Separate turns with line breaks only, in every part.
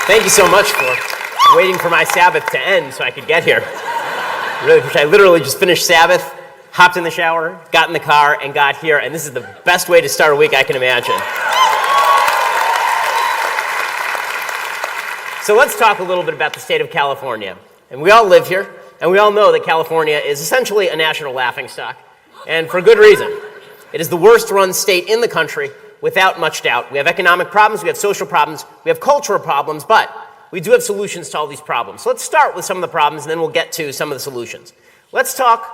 Thank you so much for waiting for my Sabbath to end so I could get here. Really, I literally just finished Sabbath, hopped in the shower, got in the car, and got here, and this is the best way to start a week I can imagine. So let's talk a little bit about the state of California. And we all live here, and we all know that California is essentially a national laughingstock, and for good reason. It is the worst-run state in the country, without much doubt. We have economic problems, we have social problems, we have cultural problems, but we do have solutions to all these problems. So let's start with some of the problems, and then we'll get to some of the solutions. Let's talk,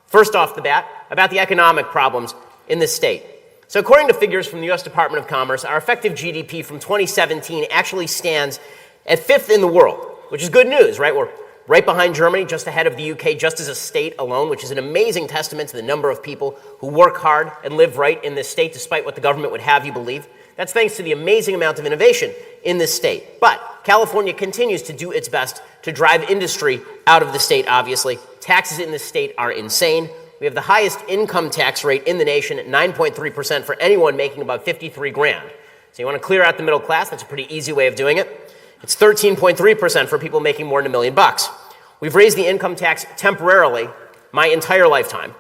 first off the bat, about the economic problems in this state. So according to figures from the U.S. Department of Commerce, our effective GDP from 2017 actually stands at 5th in the world, which is good news, right? We're right behind Germany, just ahead of the UK, just as a state alone, which is an amazing testament to the number of people who work hard and live right in this state, despite what the government would have you believe. That's thanks to the amazing amount of innovation in this state. But California continues to do its best to drive industry out of the state, obviously. Taxes in this state are insane. We have the highest income tax rate in the nation at 9.3% for anyone making about 53 grand. So you want to clear out the middle class, that's a pretty easy way of doing it. It's 13.3% for people making more than $1 million. We've raised the income tax temporarily my entire lifetime.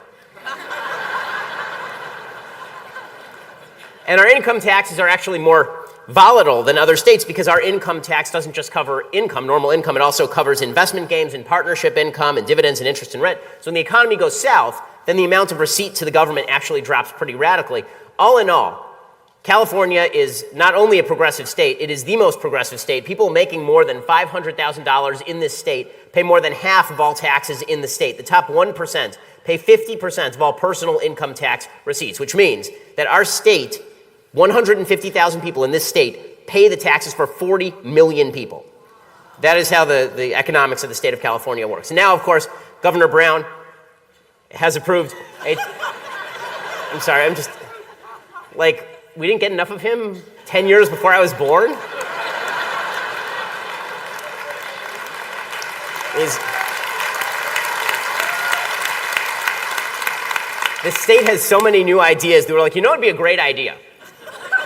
And our income taxes are actually more volatile than other states because our income tax doesn't just cover income, normal income, it also covers investment gains and partnership income and dividends and interest and rent. So when the economy goes south, then the amount of receipt to the government actually drops pretty radically. All in all, California is not only a progressive state, it is the most progressive state. People making more than $500,000 in this state pay more than half of all taxes in the state. The top 1% pay 50% of all personal income tax receipts, which means that our state, 150,000 people in this state, pay the taxes for 40 million people. That is how the economics of the state of California works. And now, of course, Governor Brown has approved a... I'm sorry, I'm just... Like, we didn't get enough of him 10 years before I was born? The state has so many new ideas. They were like, you know what would be a great idea?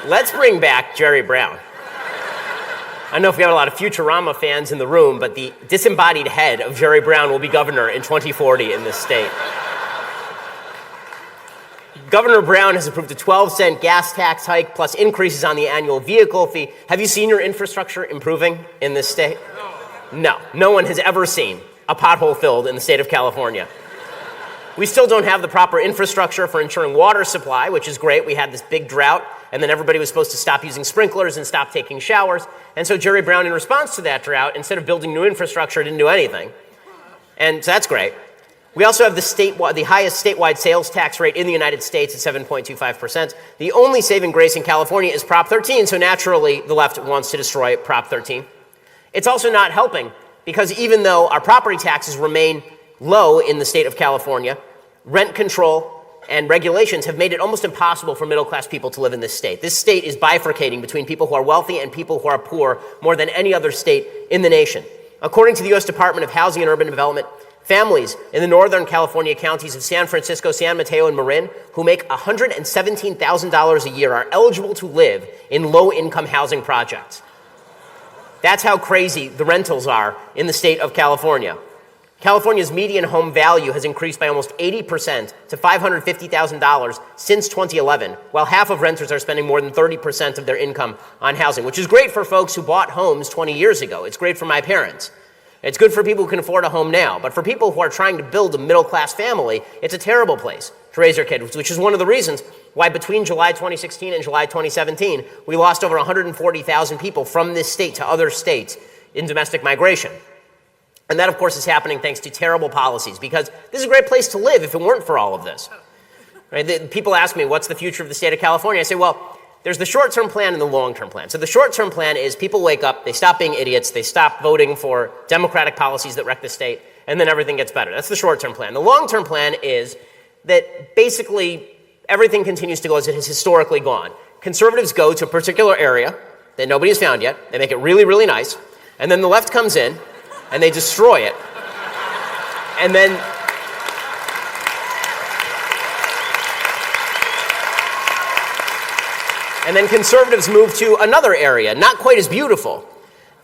Let's bring back Jerry Brown. I don't know if we have a lot of Futurama fans in the room, but the disembodied head of Jerry Brown will be governor in 2040 in this state. Governor Brown has approved a 12-cent gas tax hike plus increases on the annual vehicle fee. Have you seen your infrastructure improving in this state? No. No one has ever seen a pothole filled in the state of California. We still don't have the proper infrastructure for ensuring water supply, which is great. We had this big drought, and then everybody was supposed to stop using sprinklers and stop taking showers. And so Jerry Brown, in response to that drought, instead of building new infrastructure, didn't do anything. And so that's great. We also have the highest statewide sales tax rate in the United States at 7.25%. The only saving grace in California is Prop 13, so naturally the left wants to destroy Prop 13. It's also not helping because even though our property taxes remain low in the state of California, rent control and regulations have made it almost impossible for middle-class people to live in this state. This state is bifurcating between people who are wealthy and people who are poor more than any other state in the nation. According to the U.S. Department of Housing and Urban Development, families in the Northern California counties of San Francisco, San Mateo, and Marin who make $117,000 a year are eligible to live in low-income housing projects. That's how crazy the rentals are in the state of California. California's median home value has increased by almost 80% to $550,000 since 2011, while half of renters are spending more than 30% of their income on housing, which is great for folks who bought homes 20 years ago. It's great for my parents. It's good for people who can afford a home now, but for people who are trying to build a middle-class family, it's a terrible place to raise your kids, which is one of the reasons why between July 2016 and July 2017, we lost over 140,000 people from this state to other states in domestic migration. And that, of course, is happening thanks to terrible policies, because this is a great place to live if it weren't for all of this. Right? People ask me, what's the future of the state of California? I say, well, there's the short-term plan and the long-term plan. So the short-term plan is people wake up, they stop being idiots, they stop voting for democratic policies that wreck the state, and then everything gets better. That's the short-term plan. The long-term plan is that basically everything continues to go as it has historically gone. Conservatives go to a particular area that nobody has found yet, they make it really, really nice, and then the left comes in and they destroy it. And then conservatives move to another area, not quite as beautiful.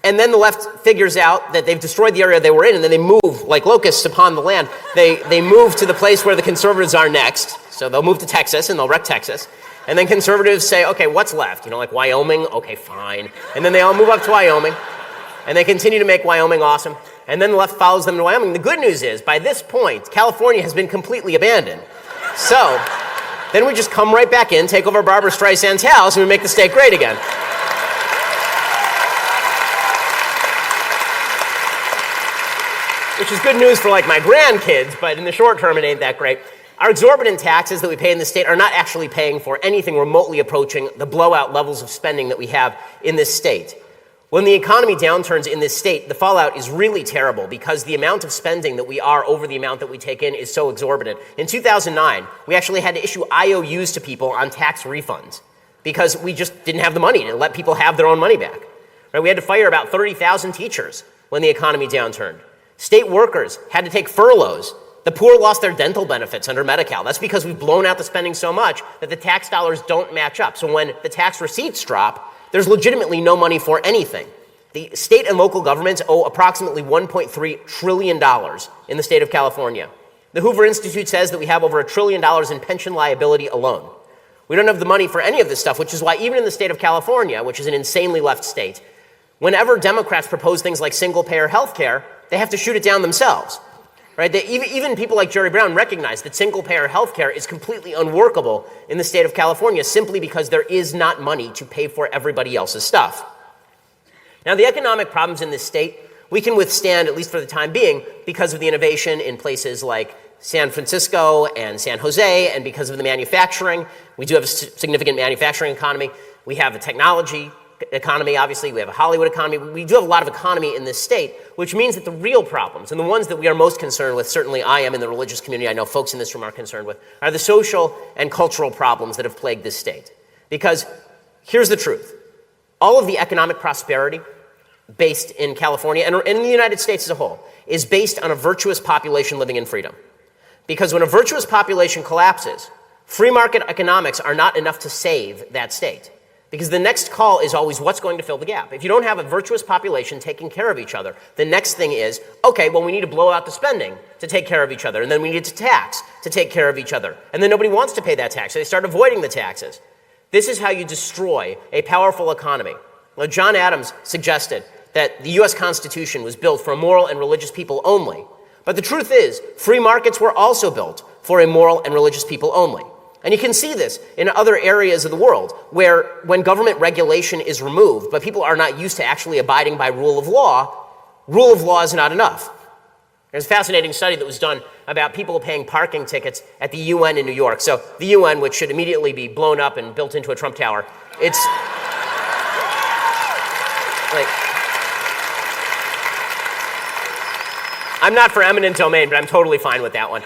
And then the left figures out that they've destroyed the area they were in, and then they move like locusts upon the land. They move to the place where the conservatives are next. So they'll move to Texas, and they'll wreck Texas. And then conservatives say, okay, what's left? Like Wyoming? Okay, fine. And then they all move up to Wyoming, and they continue to make Wyoming awesome. And then the left follows them to Wyoming. The good news is, by this point, California has been completely abandoned. So then we just come right back in, take over Barbara Streisand's house, and we make the state great again. Which is good news for my grandkids, but in the short term it ain't that great. Our exorbitant taxes that we pay in the state are not actually paying for anything remotely approaching the blowout levels of spending that we have in this state. When the economy downturns in this state, the fallout is really terrible because the amount of spending that we are over the amount that we take in is so exorbitant. In 2009, we actually had to issue IOUs to people on tax refunds because we just didn't have the money to let people have their own money back. Right? We had to fire about 30,000 teachers when the economy downturned. State workers had to take furloughs. The poor lost their dental benefits under Medi-Cal. That's because we've blown out the spending so much that the tax dollars don't match up. So when the tax receipts drop, there's legitimately no money for anything. The state and local governments owe approximately $1.3 trillion in the state of California. The Hoover Institute says that we have over $1 trillion in pension liability alone. We don't have the money for any of this stuff, which is why even in the state of California, which is an insanely left state, whenever Democrats propose things like single-payer health care, they have to shoot it down themselves. Right? Even people like Jerry Brown recognize that single-payer health care is completely unworkable in the state of California simply because there is not money to pay for everybody else's stuff. Now, the economic problems in this state, we can withstand, at least for the time being, because of the innovation in places like San Francisco and San Jose, and because of the manufacturing. We do have a significant manufacturing economy. We have a technology economy, obviously. We have a Hollywood economy. We do have a lot of economy in this state, which means that the real problems, and the ones that we are most concerned with, certainly I am in the religious community, I know folks in this room are concerned with, are the social and cultural problems that have plagued this state. Because here's the truth. All of the economic prosperity based in California and in the United States as a whole is based on a virtuous population living in freedom. Because when a virtuous population collapses, free market economics are not enough to save that state. Because the next call is always what's going to fill the gap. If you don't have a virtuous population taking care of each other, the next thing is, okay, well, we need to blow out the spending to take care of each other, and then we need to tax to take care of each other. And then nobody wants to pay that tax, so they start avoiding the taxes. This is how you destroy a powerful economy. Now, John Adams suggested that the U.S. Constitution was built for a moral and religious people only. But the truth is, free markets were also built for a moral and religious people only. And you can see this in other areas of the world where when government regulation is removed, but people are not used to actually abiding by rule of law is not enough. There's a fascinating study that was done about people paying parking tickets at the UN in New York. So the UN, which should immediately be blown up and built into a Trump tower, it's like, I'm not for eminent domain, but I'm totally fine with that one.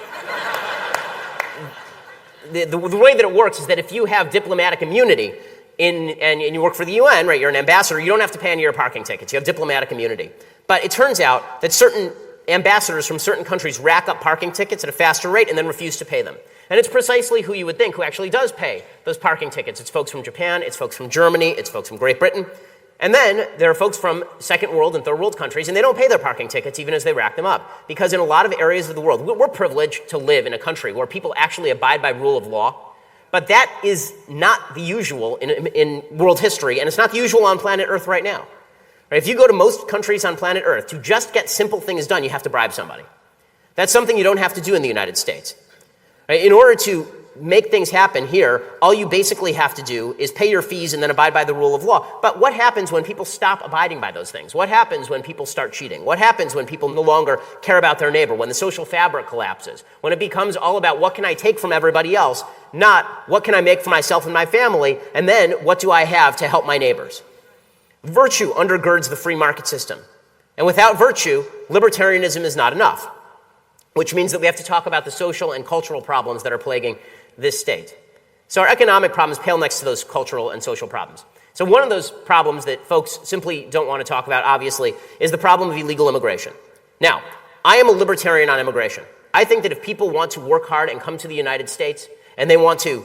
The way that it works is that if you have diplomatic immunity and you work for the UN, right, you're an ambassador, you don't have to pay any of your parking tickets. You have diplomatic immunity. But it turns out that certain ambassadors from certain countries rack up parking tickets at a faster rate and then refuse to pay them. And it's precisely who you would think who actually does pay those parking tickets. It's folks from Japan, it's folks from Germany, it's folks from Great Britain. And then there are folks from second world and third world countries, and they don't pay their parking tickets even as they rack them up. Because in a lot of areas of the world, we're privileged to live in a country where people actually abide by rule of law. But that is not the usual in world history, and it's not the usual on planet Earth right now. Right? If you go to most countries on planet Earth, to just get simple things done, you have to bribe somebody. That's something you don't have to do in the United States. Right? In order to make things happen here, all you basically have to do is pay your fees and then abide by the rule of law. But what happens when people stop abiding by those things? What happens when people start cheating? What happens when people no longer care about their neighbor, when the social fabric collapses, when it becomes all about what can I take from everybody else, not what can I make for myself and my family, and then what do I have to help my neighbors? Virtue undergirds the free market system. And without virtue, libertarianism is not enough, which means that we have to talk about the social and cultural problems that are plaguing this state. So our economic problems pale next to those cultural and social problems. So one of those problems that folks simply don't want to talk about, obviously, is the problem of illegal immigration. Now, I am a libertarian on immigration. I think that if people want to work hard and come to the United States and they want to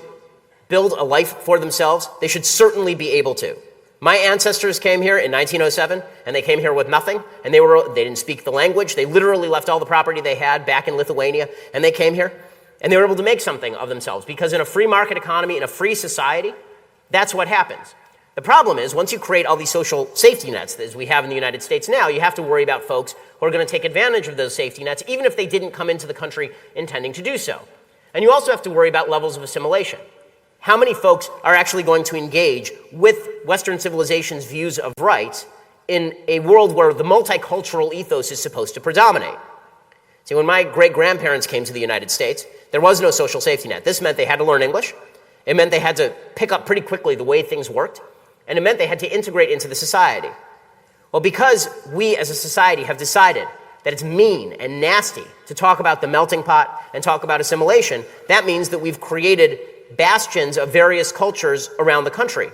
build a life for themselves, they should certainly be able to. My ancestors came here in 1907, and they came here with nothing, and they didn't speak the language. They literally left all the property they had back in Lithuania, and they came here, and they were able to make something of themselves, because in a free market economy, in a free society, that's what happens. The problem is, once you create all these social safety nets, as we have in the United States now, you have to worry about folks who are going to take advantage of those safety nets, even if they didn't come into the country intending to do so. And you also have to worry about levels of assimilation. How many folks are actually going to engage with Western civilization's views of rights in a world where the multicultural ethos is supposed to predominate? See, when my great-grandparents came to the United States, there was no social safety net. This meant they had to learn English. It meant they had to pick up pretty quickly the way things worked. And it meant they had to integrate into the society. Well, because we as a society have decided that it's mean and nasty to talk about the melting pot and talk about assimilation, that means that we've created bastions of various cultures around the country.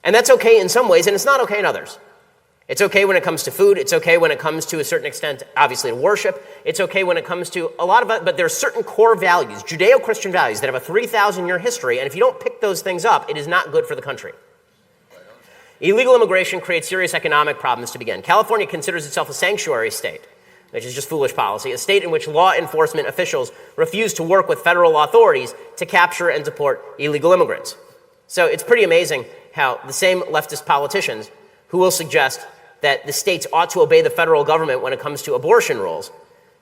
And that's okay in some ways, and it's not okay in others. It's okay when it comes to food. It's okay when it comes to a certain extent, obviously, to worship. It's okay when it comes to a lot of it, but there are certain core values, Judeo-Christian values, that have a 3,000-year history, and if you don't pick those things up, it is not good for the country. Illegal immigration creates serious economic problems to begin. California considers itself a sanctuary state, which is just foolish policy, a state in which law enforcement officials refuse to work with federal authorities to capture and deport illegal immigrants. So it's pretty amazing how the same leftist politicians who will suggest that the states ought to obey the federal government when it comes to abortion rules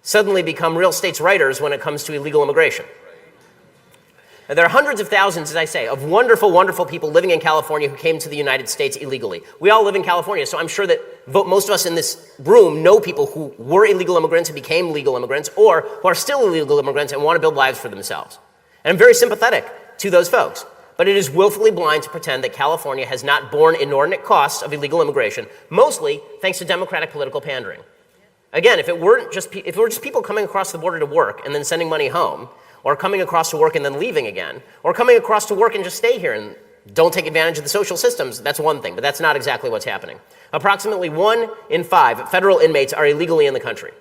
suddenly become real states' writers when it comes to illegal immigration. And there are hundreds of thousands, as I say, of wonderful, wonderful people living in California who came to the United States illegally. We all live in California, so I'm sure that most of us in this room know people who were illegal immigrants and became legal immigrants, or who are still illegal immigrants and want to build lives for themselves. And I'm very sympathetic to those folks. But it is willfully blind to pretend that California has not borne inordinate costs of illegal immigration, mostly thanks to Democratic political pandering. Again, if it were just people coming across the border to work and then sending money home, or coming across to work and then leaving again, or coming across to work and just stay here and don't take advantage of the social systems, that's one thing, but that's not exactly what's happening. Approximately 1 in 5 federal inmates are illegally in the country.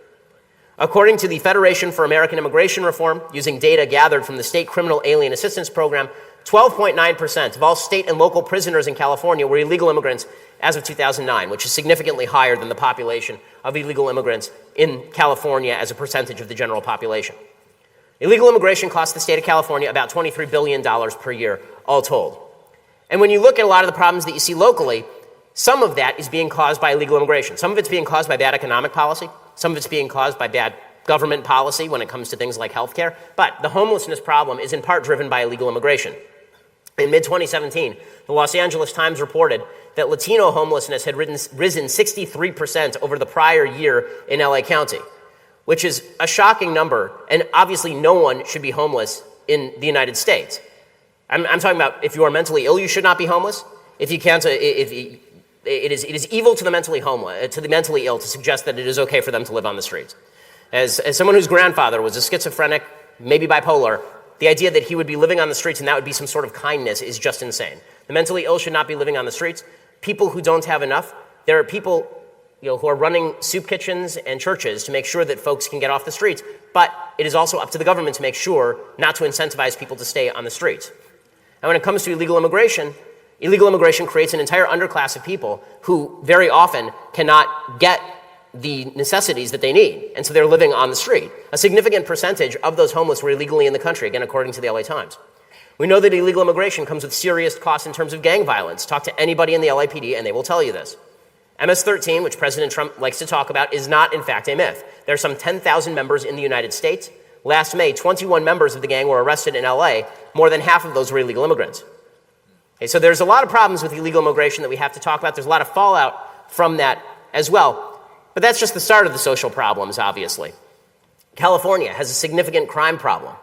According to the Federation for American Immigration Reform, using data gathered from the State Criminal Alien Assistance Program, 12.9% of all state and local prisoners in California were illegal immigrants as of 2009, which is significantly higher than the population of illegal immigrants in California as a percentage of the general population. Illegal immigration costs the state of California about $23 billion per year, all told. And when you look at a lot of the problems that you see locally, some of that is being caused by illegal immigration. Some of it's being caused by bad economic policy. Some of it's being caused by bad government policy when it comes to things like healthcare. But the homelessness problem is in part driven by illegal immigration. In mid-2017, the Los Angeles Times reported that Latino homelessness had risen 63% over the prior year in LA County, which is a shocking number, and obviously no one should be homeless in the United States. I'm talking about if you are mentally ill, you should not be homeless. If you can't, it is evil to the mentally ill to suggest that it is okay for them to live on the streets. As someone whose grandfather was a schizophrenic, maybe bipolar, the idea that he would be living on the streets and that would be some sort of kindness is just insane. The mentally ill should not be living on the streets. People who don't have enough, there are people who are running soup kitchens and churches to make sure that folks can get off the streets, but it is also up to the government to make sure not to incentivize people to stay on the streets. And when it comes to illegal immigration creates an entire underclass of people who very often cannot get the necessities that they need, and so they're living on the street. A significant percentage of those homeless were illegally in the country, again, according to the LA Times. We know that illegal immigration comes with serious costs in terms of gang violence. Talk to anybody in the LAPD and they will tell you this. MS-13, which President Trump likes to talk about, is not, in fact, a myth. There are some 10,000 members in the United States. Last May, 21 members of the gang were arrested in LA. More than half of those were illegal immigrants. Okay, so there's a lot of problems with illegal immigration that we have to talk about. There's a lot of fallout from that as well. But that's just the start of the social problems, obviously. California has a significant crime problem.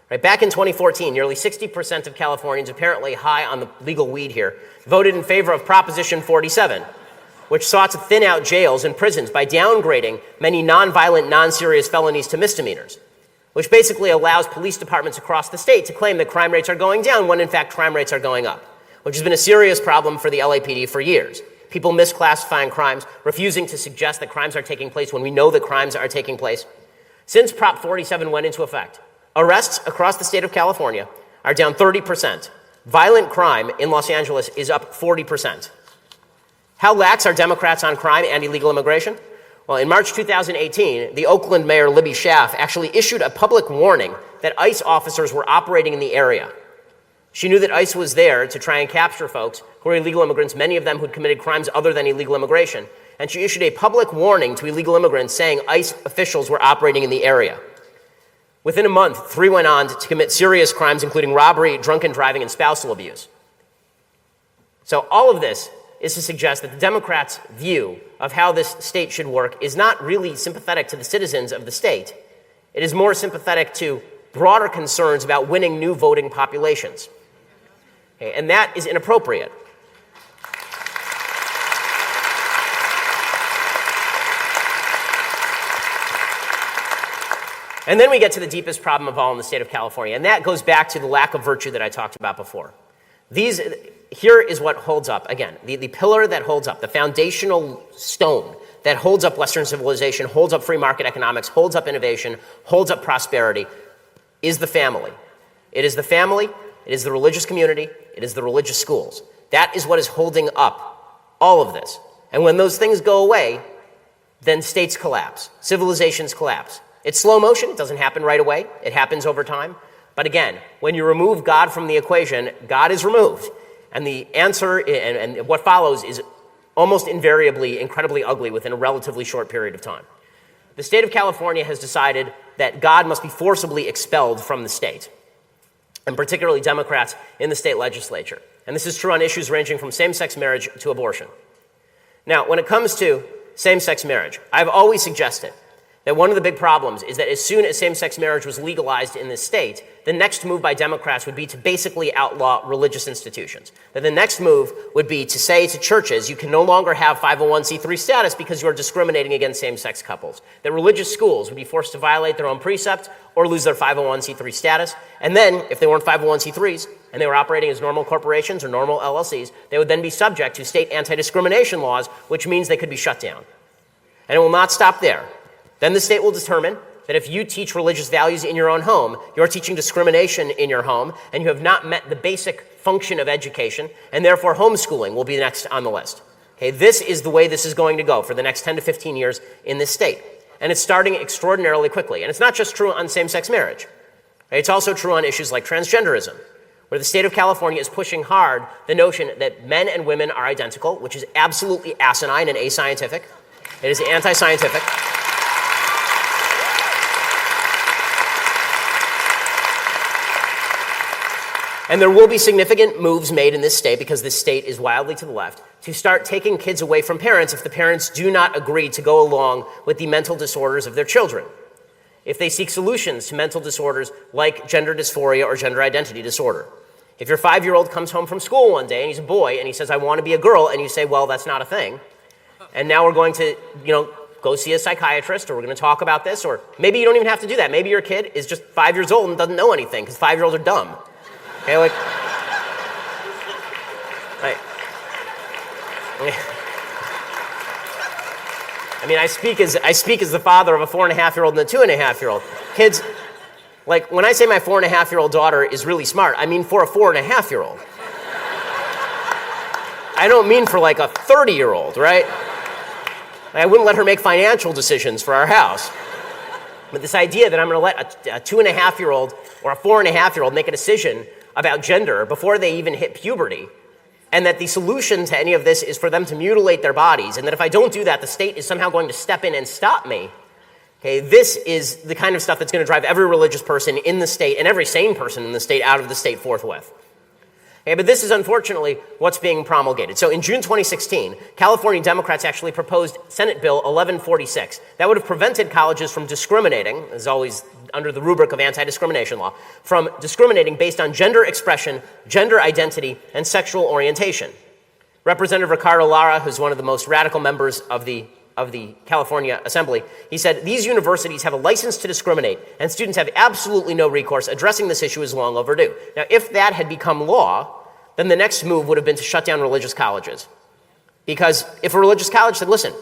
Right, back in 2014, nearly 60% of Californians, apparently high on the legal weed here, voted in favor of Proposition 47, which sought to thin out jails and prisons by downgrading many nonviolent, non-serious felonies to misdemeanors, which basically allows police departments across the state to claim that crime rates are going down when, in fact, crime rates are going up, which has been a serious problem for the LAPD for years. People misclassifying crimes, refusing to suggest that crimes are taking place when we know that crimes are taking place. Since Prop 47 went into effect, arrests across the state of California are down 30%. Violent crime in Los Angeles is up 40%. How lax are Democrats on crime and illegal immigration? Well, in March 2018, the Oakland mayor, Libby Schaaf, actually issued a public warning that ICE officers were operating in the area. She knew that ICE was there to try and capture folks who were illegal immigrants, many of them who'd committed crimes other than illegal immigration. And she issued a public warning to illegal immigrants saying ICE officials were operating in the area. Within a month, 3 went on to commit serious crimes, including robbery, drunken driving, and spousal abuse. So all of this is to suggest that the Democrats' view of how this state should work is not really sympathetic to the citizens of the state. It is more sympathetic to broader concerns about winning new voting populations. Okay, and that is inappropriate. And then we get to the deepest problem of all in the state of California, and that goes back to the lack of virtue that I talked about before. Here is what holds up, again, the pillar that holds up, the foundational stone that holds up Western civilization, holds up free market economics, holds up innovation, holds up prosperity, is the family. It is the family, it is the religious community, it is the religious schools. That is what is holding up all of this. And when those things go away, then states collapse, civilizations collapse. It's slow motion, it doesn't happen right away, it happens over time. But again, when you remove God from the equation, God is removed. And the answer and what follows is almost invariably incredibly ugly within a relatively short period of time. The state of California has decided that God must be forcibly expelled from the state, and particularly Democrats in the state legislature. And this is true on issues ranging from same-sex marriage to abortion. Now, when it comes to same-sex marriage, I've always suggested that one of the big problems is that as soon as same-sex marriage was legalized in this state, the next move by Democrats would be to basically outlaw religious institutions. That the next move would be to say to churches, you can no longer have 501c3 status because you are discriminating against same-sex couples. That religious schools would be forced to violate their own precept or lose their 501c3 status. And then, if they weren't 501c3s and they were operating as normal corporations or normal LLCs, they would then be subject to state anti-discrimination laws, which means they could be shut down. And it will not stop there. Then the state will determine that if you teach religious values in your own home, you're teaching discrimination in your home, and you have not met the basic function of education, and therefore homeschooling will be next on the list. Okay, this is the way this is going to go for the next 10 to 15 years in this state. And it's starting extraordinarily quickly. And it's not just true on same-sex marriage. It's also true on issues like transgenderism, where the state of California is pushing hard the notion that men and women are identical, which is absolutely asinine and ascientific. It is anti-scientific. And there will be significant moves made in this state, because this state is wildly to the left, to start taking kids away from parents if the parents do not agree to go along with the mental disorders of their children. If they seek solutions to mental disorders like gender dysphoria or gender identity disorder. If your 5-year-old comes home from school one day and he's a boy and he says, I want to be a girl, and you say, well, that's not a thing. And now we're going to, go see a psychiatrist, or we're going to talk about this, or maybe you don't even have to do that. Maybe your kid is just 5 years old and doesn't know anything, because 5-year-olds are dumb. Okay, like, I mean, I speak as the father of a 4.5-year-old and a 2.5-year-old. Kids, like, when I say my 4.5-year-old daughter is really smart, I mean for a 4.5-year-old. I don't mean for like a 30-year-old, right? I wouldn't let her make financial decisions for our house. But this idea that I'm going to let a 2.5-year-old or a 4.5-year-old make a decision about gender before they even hit puberty, and that the solution to any of this is for them to mutilate their bodies, and that if I don't do that, the state is somehow going to step in and stop me. Okay, this is the kind of stuff that's going to drive every religious person in the state and every sane person in the state out of the state forthwith. Okay, but this is unfortunately what's being promulgated. So in June 2016, California Democrats actually proposed Senate Bill 1146. That would have prevented colleges from discriminating, as always under the rubric of anti-discrimination law, from discriminating based on gender expression, gender identity, and sexual orientation. Representative Ricardo Lara, who's one of the most radical members of the California Assembly, he said, these universities have a license to discriminate, and students have absolutely no recourse. Addressing this issue is long overdue. Now, if that had become law, then the next move would have been to shut down religious colleges. Because if a religious college said, listen,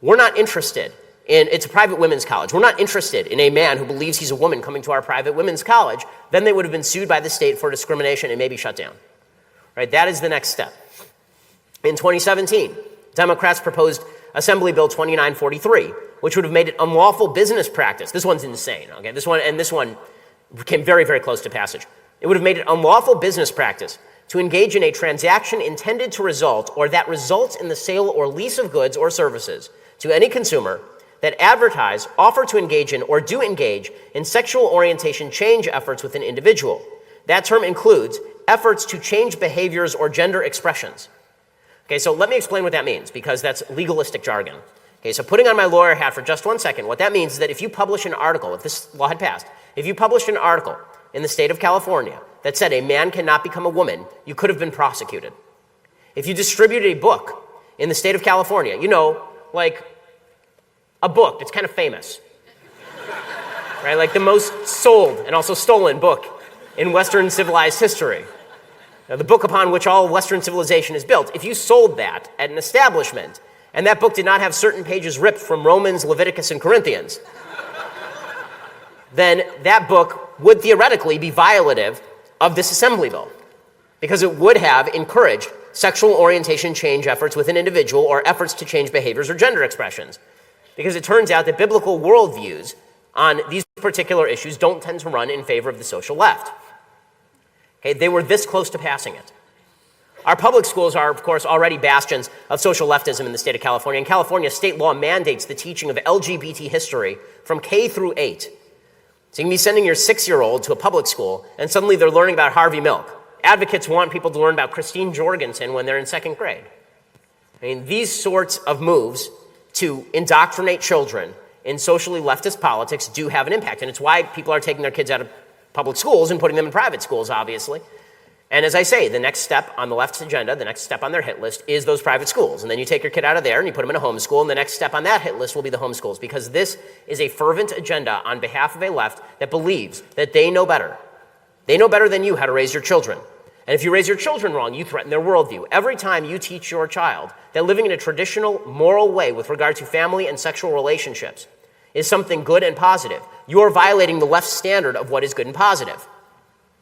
we're not interested in, it's a private women's college, we're not interested in a man who believes he's a woman coming to our private women's college, then they would have been sued by the state for discrimination and maybe shut down. Right? That is the next step. In 2017, Democrats proposed Assembly Bill 2943, which would have made it unlawful business practice. This one's insane, okay? This one came very, very close to passage. It would have made it unlawful business practice to engage in a transaction intended to result or that results in the sale or lease of goods or services to any consumer that advertise, offer to engage in, or do engage in sexual orientation change efforts with an individual. That term includes efforts to change behaviors or gender expressions. Okay, so let me explain what that means, because that's legalistic jargon. Okay, so putting on my lawyer hat for just 1 second, what that means is that if you publish an article, if this law had passed, if you published an article in the state of California that said a man cannot become a woman, you could have been prosecuted. If you distributed a book in the state of California, like a book that's kind of famous, right? Like the most sold and also stolen book in Western civilized history. Now, the book upon which all Western civilization is built, if you sold that at an establishment and that book did not have certain pages ripped from Romans, Leviticus, and Corinthians, then that book would theoretically be violative of this assembly bill, because it would have encouraged sexual orientation change efforts with an individual or efforts to change behaviors or gender expressions. Because it turns out that biblical worldviews on these particular issues don't tend to run in favor of the social left. Okay, they were this close to passing it. Our public schools are, of course, already bastions of social leftism in the state of California, and California state law mandates the teaching of LGBT history from K through 8. So you can be sending your 6-year-old to a public school, and suddenly they're learning about Harvey Milk. Advocates want people to learn about Christine Jorgensen when they're in 2nd grade. I mean, these sorts of moves to indoctrinate children in socially leftist politics do have an impact, and it's why people are taking their kids out of public schools and putting them in private schools, obviously. And as I say, the next step on the left's agenda, the next step on their hit list is those private schools. And then you take your kid out of there and you put them in a homeschool, and the next step on that hit list will be the homeschools, because this is a fervent agenda on behalf of a left that believes that they know better. They know better than you how to raise your children. And if you raise your children wrong, you threaten their worldview. Every time you teach your child that living in a traditional, moral way with regard to family and sexual relationships is something good and positive, you're violating the left's standard of what is good and positive.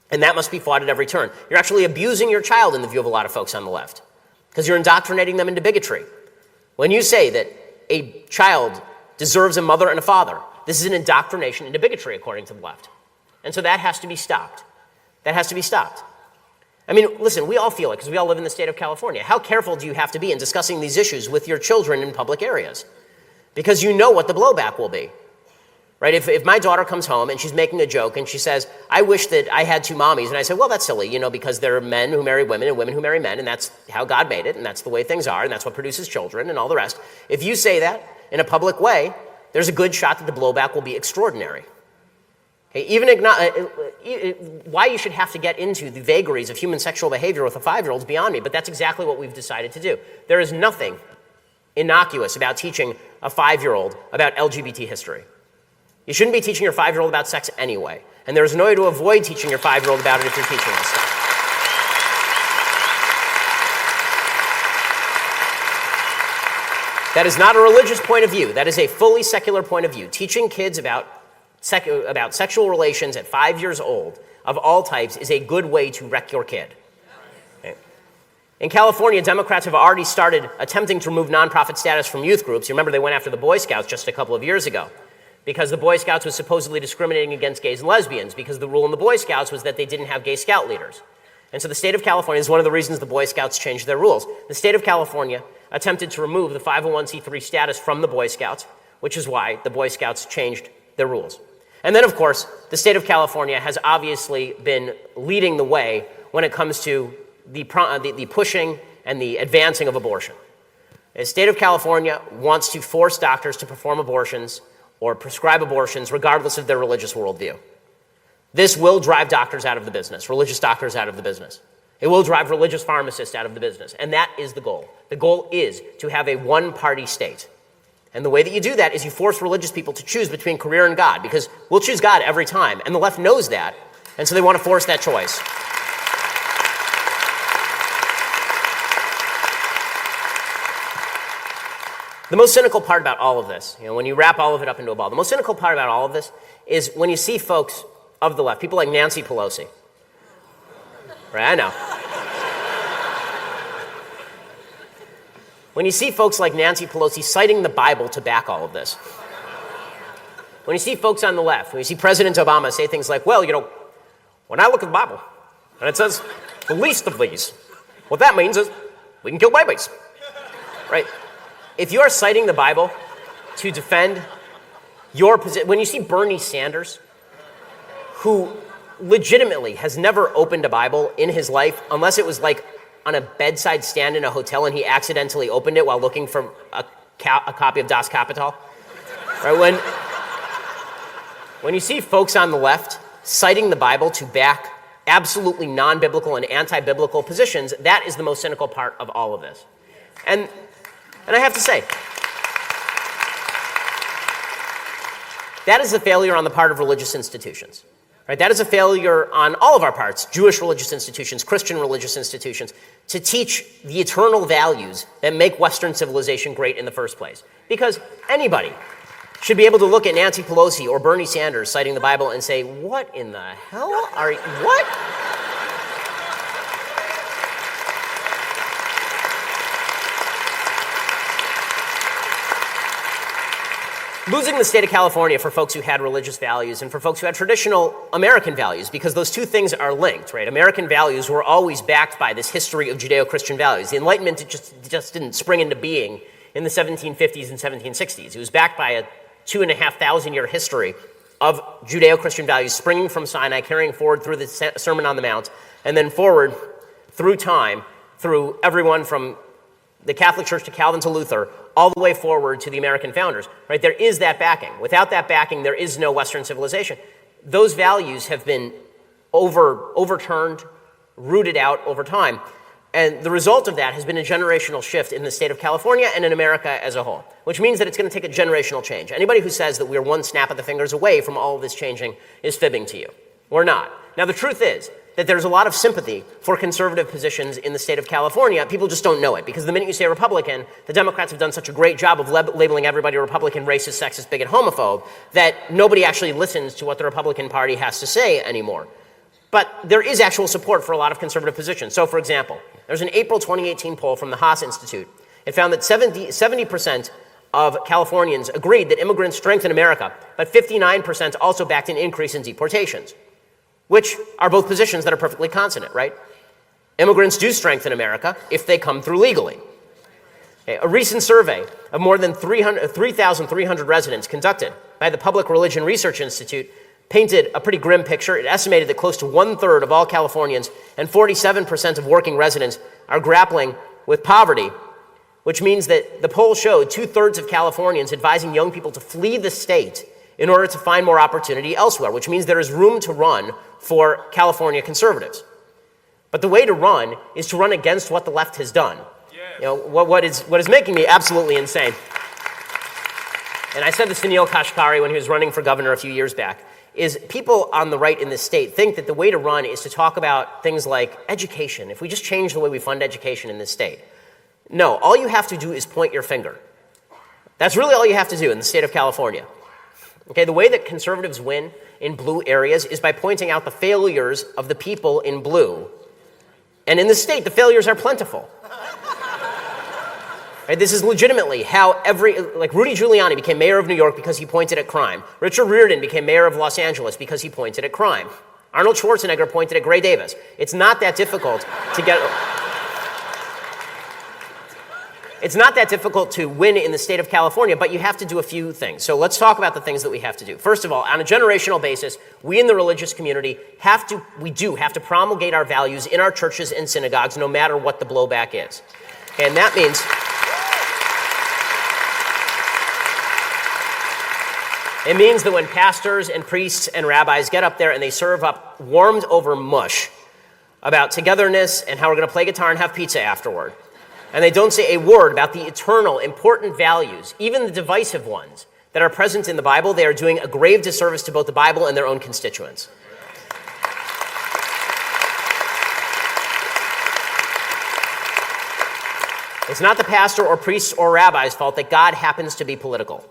And that must be fought at every turn. You're actually abusing your child in the view of a lot of folks on the left, because you're indoctrinating them into bigotry. When you say that a child deserves a mother and a father, this is an indoctrination into bigotry, according to the left. And so that has to be stopped. That has to be stopped. I mean, listen, we all feel it because we all live in the state of California. How careful do you have to be in discussing these issues with your children in public areas? Because you know what the blowback will be, right? If my daughter comes home and she's making a joke and she says, I wish that I had 2 mommies, and I say, well, that's silly, because there are men who marry women and women who marry men, and that's how God made it, and that's the way things are, and that's what produces children and all the rest. If you say that in a public way, there's a good shot that the blowback will be extraordinary. Okay, why you should have to get into the vagaries of human sexual behavior with a 5-year-old is beyond me, but that's exactly what we've decided to do. There is nothing innocuous about teaching a 5-year-old about LGBT history. You shouldn't be teaching your 5-year-old about sex anyway, and there's no way to avoid teaching your 5-year-old about it if you're teaching this stuff. That is not a religious point of view. That is a fully secular point of view. Teaching kids about sexual relations at 5 years old of all types is a good way to wreck your kid. Okay. In California, Democrats have already started attempting to remove nonprofit status from youth groups. You remember they went after the Boy Scouts just a couple of years ago because the Boy Scouts was supposedly discriminating against gays and lesbians, because the rule in the Boy Scouts was that they didn't have gay scout leaders. And so the state of California is one of the reasons the Boy Scouts changed their rules. The state of California attempted to remove the 501c3 status from the Boy Scouts, which is why the Boy Scouts changed their rules. And then, of course, the state of California has obviously been leading the way when it comes to the pushing and the advancing of abortion. The state of California wants to force doctors to perform abortions or prescribe abortions regardless of their religious worldview. This will drive doctors out of the business, religious doctors out of the business. It will drive religious pharmacists out of the business, and that is the goal. The goal is to have a one-party state. And the way that you do that is you force religious people to choose between career and God, because we'll choose God every time, and the left knows that, and so they want to force that choice. The most cynical part about all of this, when you wrap all of it up into a ball, the most cynical part about all of this is when you see folks of the left, people like Nancy Pelosi. Right, I know. When you see folks like Nancy Pelosi citing the Bible to back all of this, when you see folks on the left, when you see President Obama say things like, well, when I look at the Bible and it says the least of these, what that means is we can kill babies, right? If you are citing the Bible to defend your position, when you see Bernie Sanders, who legitimately has never opened a Bible in his life, unless it was like on a bedside stand in a hotel and he accidentally opened it while looking for a copy of Das Kapital, right? When you see folks on the left citing the Bible to back absolutely non-biblical and anti-biblical positions, that is the most cynical part of all of this. And I have to say, that is a failure on the part of religious institutions. Right? That is a failure on all of our parts, Jewish religious institutions, Christian religious institutions, to teach the eternal values that make Western civilization great in the first place. Because anybody should be able to look at Nancy Pelosi or Bernie Sanders citing the Bible and say, what in the hell are you, what? Losing the state of California for folks who had religious values and for folks who had traditional American values, because those two things are linked, right? American values were always backed by this history of Judeo-Christian values. The Enlightenment just didn't spring into being in the 1750s and 1760s. It was backed by a 2,500-year history of Judeo-Christian values springing from Sinai, carrying forward through the Sermon on the Mount, and then forward through time, through everyone from the Catholic Church to Calvin to Luther, all the way forward to the American founders, right? There is that backing. Without that backing, there is no Western civilization. Those values have been overturned, rooted out over time. And the result of that has been a generational shift in the state of California and in America as a whole, which means that it's going to take a generational change. Anybody who says that we're one snap of the fingers away from all of this changing is fibbing to you. We're not. Now, the truth is that there's a lot of sympathy for conservative positions in the state of California. People just don't know it, because the minute you say Republican, the Democrats have done such a great job of labeling everybody a Republican, racist, sexist, bigot, homophobe, that nobody actually listens to what the Republican Party has to say anymore. But there is actual support for a lot of conservative positions. So, for example, there's an April 2018 poll from the Haas Institute. It found that 70% of Californians agreed that immigrants strengthen America, but 59% also backed an increase in deportations, which are both positions that are perfectly consonant, right? Immigrants do strengthen America if they come through legally. Okay, a recent survey of more than 3,300 residents conducted by the Public Religion Research Institute painted a pretty grim picture. It estimated that close to 1/3 of all Californians and 47% of working residents are grappling with poverty, which means that the poll showed 2/3 of Californians advising young people to flee the state in order to find more opportunity elsewhere, which means there is room to run for California conservatives. But the way to run is to run against what the left has done. Yes. What is making me absolutely insane, and I said this to Neil Kashkari when he was running for governor a few years back, is people on the right in this state think that the way to run is to talk about things like education. If we just change the way we fund education in this state. No, all you have to do is point your finger. That's really all you have to do in the state of California. Okay, the way that conservatives win in blue areas is by pointing out the failures of the people in blue. And in this state, the failures are plentiful. Right, this is legitimately how Rudy Giuliani became mayor of New York because he pointed at crime. Richard Riordan became mayor of Los Angeles because he pointed at crime. Arnold Schwarzenegger pointed at Gray Davis. It's not that difficult to get... It's not that difficult to win in the state of California, but you have to do a few things. So let's talk about the things that we have to do. First of all, on a generational basis, we in the religious community have to promulgate our values in our churches and synagogues, no matter what the blowback is. And that means... It means that when pastors and priests and rabbis get up there and they serve up warmed over mush about togetherness and how we're going to play guitar and have pizza afterward, and they don't say a word about the eternal, important values, even the divisive ones, that are present in the Bible, they are doing a grave disservice to both the Bible and their own constituents. It's not the pastor or priests or rabbi's fault that God happens to be political.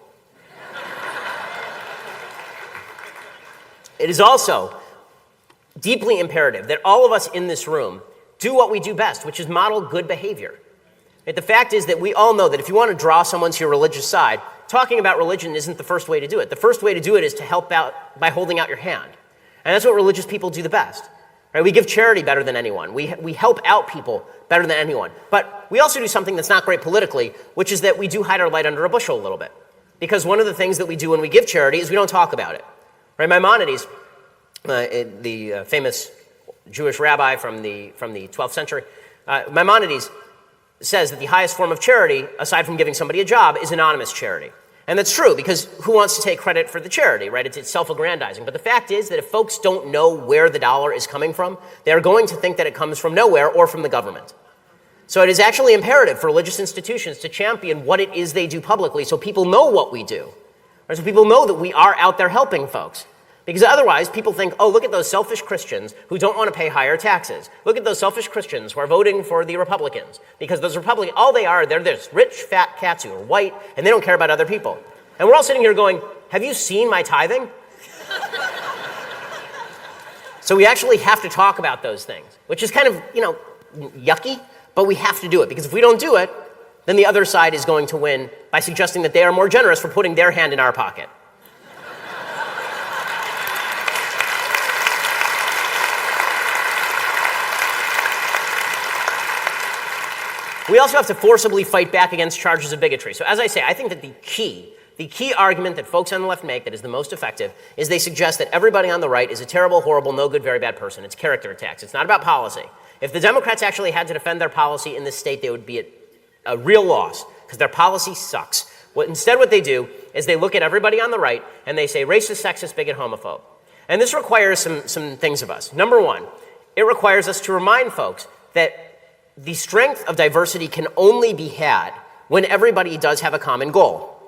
It is also deeply imperative that all of us in this room do what we do best, which is model good behavior. Right? The fact is that we all know that if you want to draw someone to your religious side, talking about religion isn't the first way to do it. The first way to do it is to help out by holding out your hand. And that's what religious people do the best. Right? We give charity better than anyone. We help out people better than anyone. But we also do something that's not great politically, which is that we do hide our light under a bushel a little bit. Because one of the things that we do when we give charity is we don't talk about it. Right? Maimonides, the famous Jewish rabbi from the 12th century, Maimonides says that the highest form of charity, aside from giving somebody a job, is anonymous charity. And that's true, because who wants to take credit for the charity, right? It's self-aggrandizing. But the fact is that if folks don't know where the dollar is coming from, they're going to think that it comes from nowhere or from the government. So it is actually imperative for religious institutions to champion what it is they do publicly so people know what we do. Right? So people know that we are out there helping folks. Because otherwise, people think, oh, look at those selfish Christians who don't want to pay higher taxes. Look at those selfish Christians who are voting for the Republicans. Because those Republicans, all they are, they're this rich, fat cats who are white, and they don't care about other people. And we're all sitting here going, have you seen my tithing? So we actually have to talk about those things, which is kind of, yucky, but we have to do it. Because if we don't do it, then the other side is going to win by suggesting that they are more generous for putting their hand in our pocket. We also have to forcibly fight back against charges of bigotry. So as I say, I think that the key argument that folks on the left make that is the most effective is they suggest that everybody on the right is a terrible, horrible, no good, very bad person. It's character attacks. It's not about policy. If the Democrats actually had to defend their policy in this state, they would be at a real loss because their policy sucks. Instead what they do is they look at everybody on the right and they say racist, sexist, bigot, homophobe. And this requires some things of us. Number one, it requires us to remind folks that the strength of diversity can only be had when everybody does have a common goal.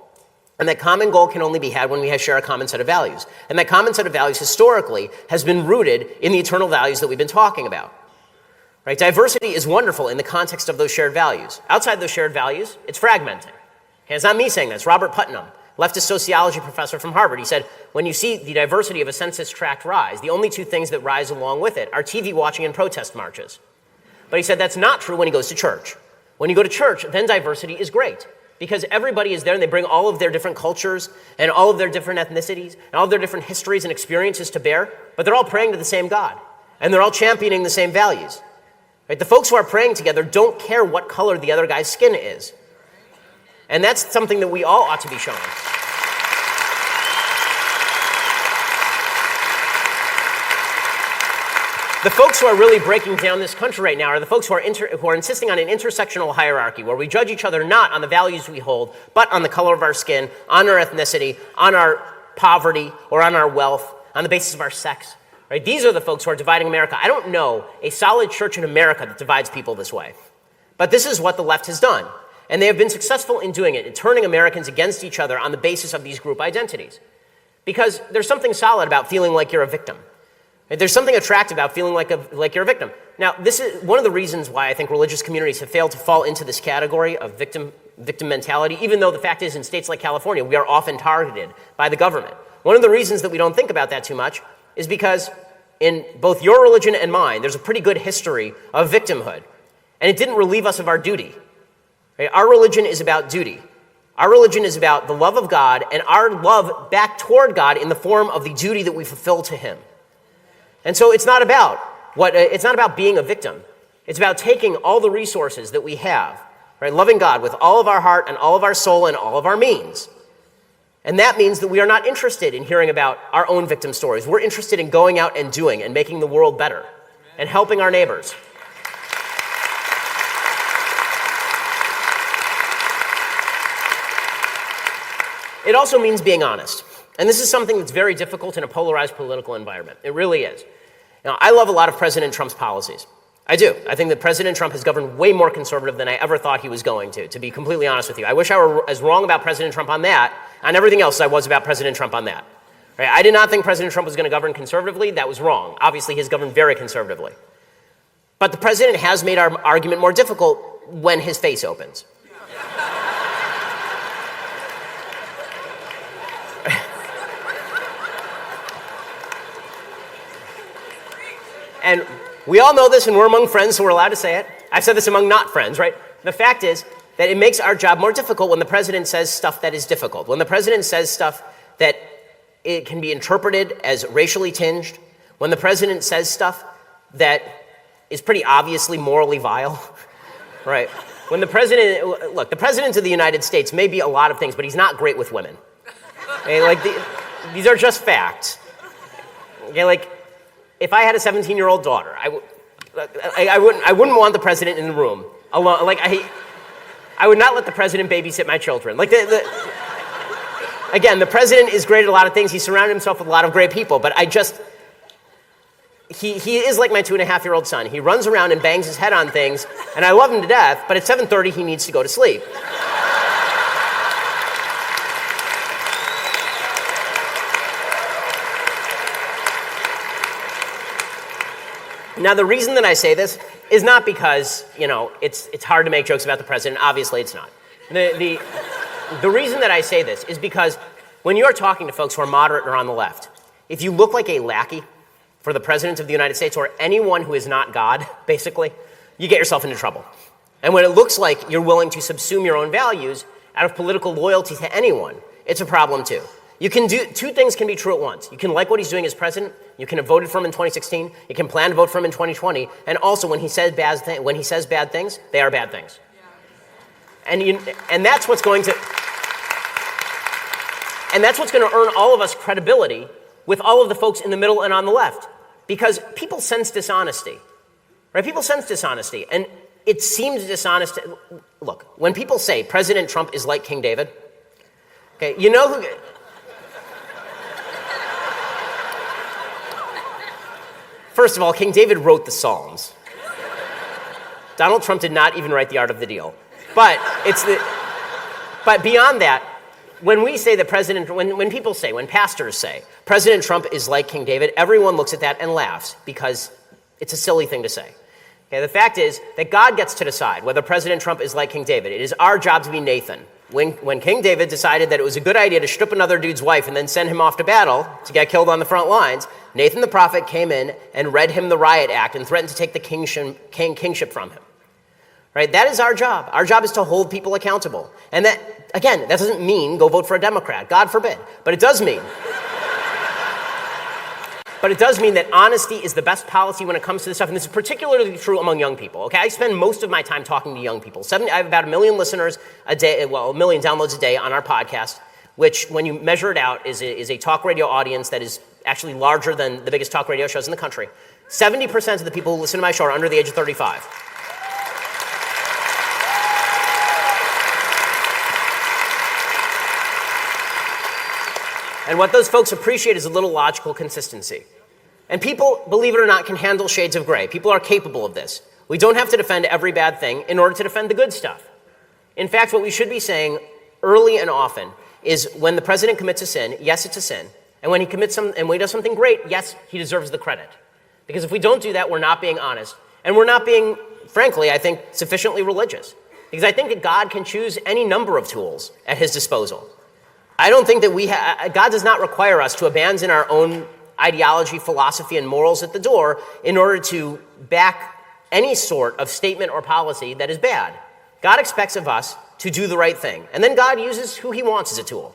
And that common goal can only be had when we share a common set of values. And that common set of values historically has been rooted in the eternal values that we've been talking about. Right? Diversity is wonderful in the context of those shared values. Outside those shared values, it's fragmenting. Okay, it's not me saying that. It's Robert Putnam, leftist sociology professor from Harvard. He said, when you see the diversity of a census tract rise, the only two things that rise along with it are TV watching and protest marches. But he said that's not true when he goes to church. When you go to church, then diversity is great because everybody is there and they bring all of their different cultures and all of their different ethnicities and all of their different histories and experiences to bear, but they're all praying to the same God and they're all championing the same values. Right? The folks who are praying together don't care what color the other guy's skin is. And that's something that we all ought to be showing. The folks who are really breaking down this country right now are the folks who are insisting on an intersectional hierarchy where we judge each other not on the values we hold, but on the color of our skin, on our ethnicity, on our poverty, or on our wealth, on the basis of our sex. Right? These are the folks who are dividing America. I don't know a solid church in America that divides people this way. But this is what the left has done. And they have been successful in doing it, in turning Americans against each other on the basis of these group identities. Because there's something solid about feeling like you're a victim. There's something attractive about feeling like you're a victim. Now, this is one of the reasons why I think religious communities have failed to fall into this category of victim mentality, even though the fact is in states like California, we are often targeted by the government. One of the reasons that we don't think about that too much is because in both your religion and mine, there's a pretty good history of victimhood. And it didn't relieve us of our duty. Right? Our religion is about duty. Our religion is about the love of God and our love back toward God in the form of the duty that we fulfill to Him. And so it's not about being a victim. It's about taking all the resources that we have, right? Loving God with all of our heart and all of our soul and all of our means. And that means that we are not interested in hearing about our own victim stories. We're interested in going out and doing and making the world better and helping our neighbors. It also means being honest. And this is something that's very difficult in a polarized political environment. It really is. Now, I love a lot of President Trump's policies. I do. I think that President Trump has governed way more conservative than I ever thought he was going to be completely honest with you. I wish I were as wrong about President Trump on that, on everything else as I was about President Trump on that. Right? I did not think President Trump was going to govern conservatively. That was wrong. Obviously, he's governed very conservatively. But the president has made our argument more difficult when his face opens. And we all know this, and we're among friends, so we're allowed to say it. I've said this among not friends, right? The fact is that it makes our job more difficult when the president says stuff that is difficult. When the president says stuff that it can be interpreted as racially tinged. When the president says stuff that is pretty obviously morally vile, right? When the president, look, the president of the United States may be a lot of things, but he's not great with women. Okay, like these are just facts. Okay, like if I had a 17-year-old daughter, I wouldn't want the president in the room alone. Like I would not let the president babysit my children. Like again, the president is great at a lot of things. He surrounded himself with a lot of great people, but he is like my 2.5-year-old son. He runs around and bangs his head on things, and I love him to death, but at 7:30 he needs to go to sleep. Now, the reason that I say this is not because, it's hard to make jokes about the president. Obviously, it's not. The reason that I say this is because when you're talking to folks who are moderate or on the left, if you look like a lackey for the president of the United States or anyone who is not God, basically, you get yourself into trouble. And when it looks like you're willing to subsume your own values out of political loyalty to anyone, it's a problem too. You can do two things can be true at once. You can like what he's doing as president. You can have voted for him in 2016. You can plan to vote for him in 2020. And also, when he says bad things, they are bad things. Yeah. And that's what's going to earn all of us credibility with all of the folks in the middle and on the left, because people sense dishonesty, right? People sense dishonesty, and it seems dishonest. Look, when people say President Trump is like King David, okay, you know who? First of all, King David wrote the Psalms. Donald Trump did not even write The Art of the Deal. But beyond that, when we say when pastors say President Trump is like King David, everyone looks at that and laughs because it's a silly thing to say. Okay, the fact is that God gets to decide whether President Trump is like King David. It is our job to be Nathan. When King David decided that it was a good idea to strip another dude's wife and then send him off to battle to get killed on the front lines, Nathan the prophet came in and read him the riot act and threatened to take the kingship from him. Right? That is our job. Our job is to hold people accountable. And that, again, that doesn't mean go vote for a Democrat. God forbid. But it does mean that honesty is the best policy when it comes to this stuff, and this is particularly true among young people. Okay, I spend most of my time talking to young people. I have about 1 million listeners a day, 1 million downloads a day on our podcast, which, when you measure it out, is a talk radio audience that is actually larger than the biggest talk radio shows in the country. 70% of the people who listen to my show are under the age of 35. And what those folks appreciate is a little logical consistency. And people, believe it or not, can handle shades of gray. People are capable of this. We don't have to defend every bad thing in order to defend the good stuff. In fact, what we should be saying early and often is when the president commits a sin, yes, it's a sin. And when he does something great, yes, he deserves the credit. Because if we don't do that, we're not being honest. And we're not being, frankly, I think, sufficiently religious. Because I think that God can choose any number of tools at his disposal. I don't think that God does not require us to abandon our own ideology, philosophy, and morals at the door in order to back any sort of statement or policy that is bad. God expects of us to do the right thing. And then God uses who he wants as a tool.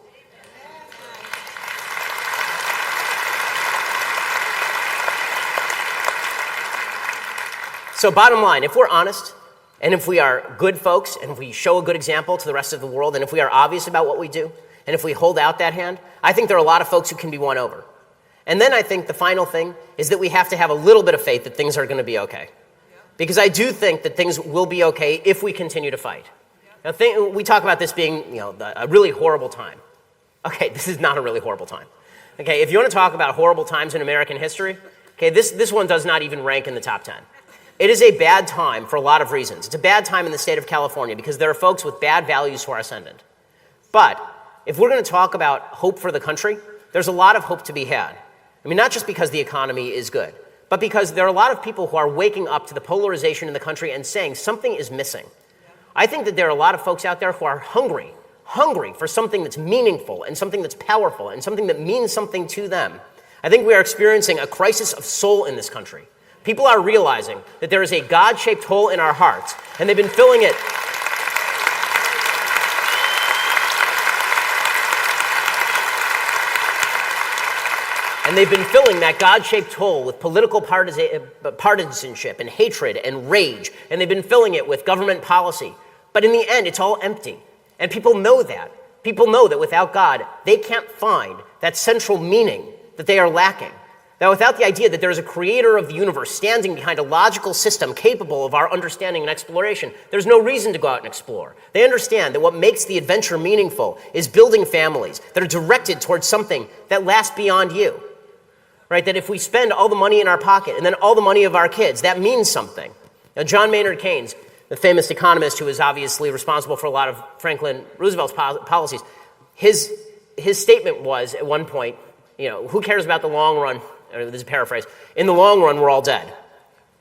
So bottom line, if we're honest, and if we are good folks, and if we show a good example to the rest of the world, and if we are obvious about what we do, and if we hold out that hand, I think there are a lot of folks who can be won over. And then I think the final thing is that we have to have a little bit of faith that things are going to be okay. Because I do think that things will be okay if we continue to fight. Now, we talk about this being, a really horrible time. Okay, this is not a really horrible time. Okay, if you want to talk about horrible times in American history, okay, this one does not even rank in the top 10. It is a bad time for a lot of reasons. It's a bad time in the state of California because there are folks with bad values who are ascendant. But if we're going to talk about hope for the country, there's a lot of hope to be had. I mean, not just because the economy is good, but because there are a lot of people who are waking up to the polarization in the country and saying something is missing. I think that there are a lot of folks out there who are hungry for something that's meaningful and something that's powerful and something that means something to them. I think we are experiencing a crisis of soul in this country. People are realizing that there is a God-shaped hole in our hearts, and they've been filling it And they've been filling that God-shaped hole with political partisanship and hatred and rage. And they've been filling it with government policy. But in the end, it's all empty. And people know that. People know that without God, they can't find that central meaning that they are lacking. That without the idea that there is a creator of the universe standing behind a logical system capable of our understanding and exploration, there's no reason to go out and explore. They understand that what makes the adventure meaningful is building families that are directed towards something that lasts beyond you. Right? That if we spend all the money in our pocket and then all the money of our kids, that means something. Now, John Maynard Keynes, the famous economist who is obviously responsible for a lot of Franklin Roosevelt's policies, his statement was at one point, who cares about the long run? Or this is a paraphrase. In the long run, we're all dead.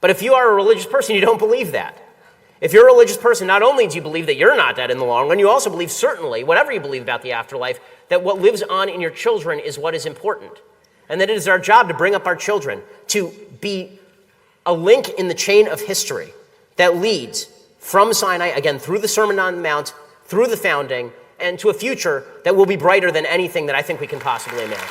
But if you are a religious person, you don't believe that. If you're a religious person, not only do you believe that you're not dead in the long run, you also believe certainly, whatever you believe about the afterlife, that what lives on in your children is what is important. And that it is our job to bring up our children to be a link in the chain of history that leads from Sinai, again, through the Sermon on the Mount, through the founding, and to a future that will be brighter than anything that I think we can possibly imagine.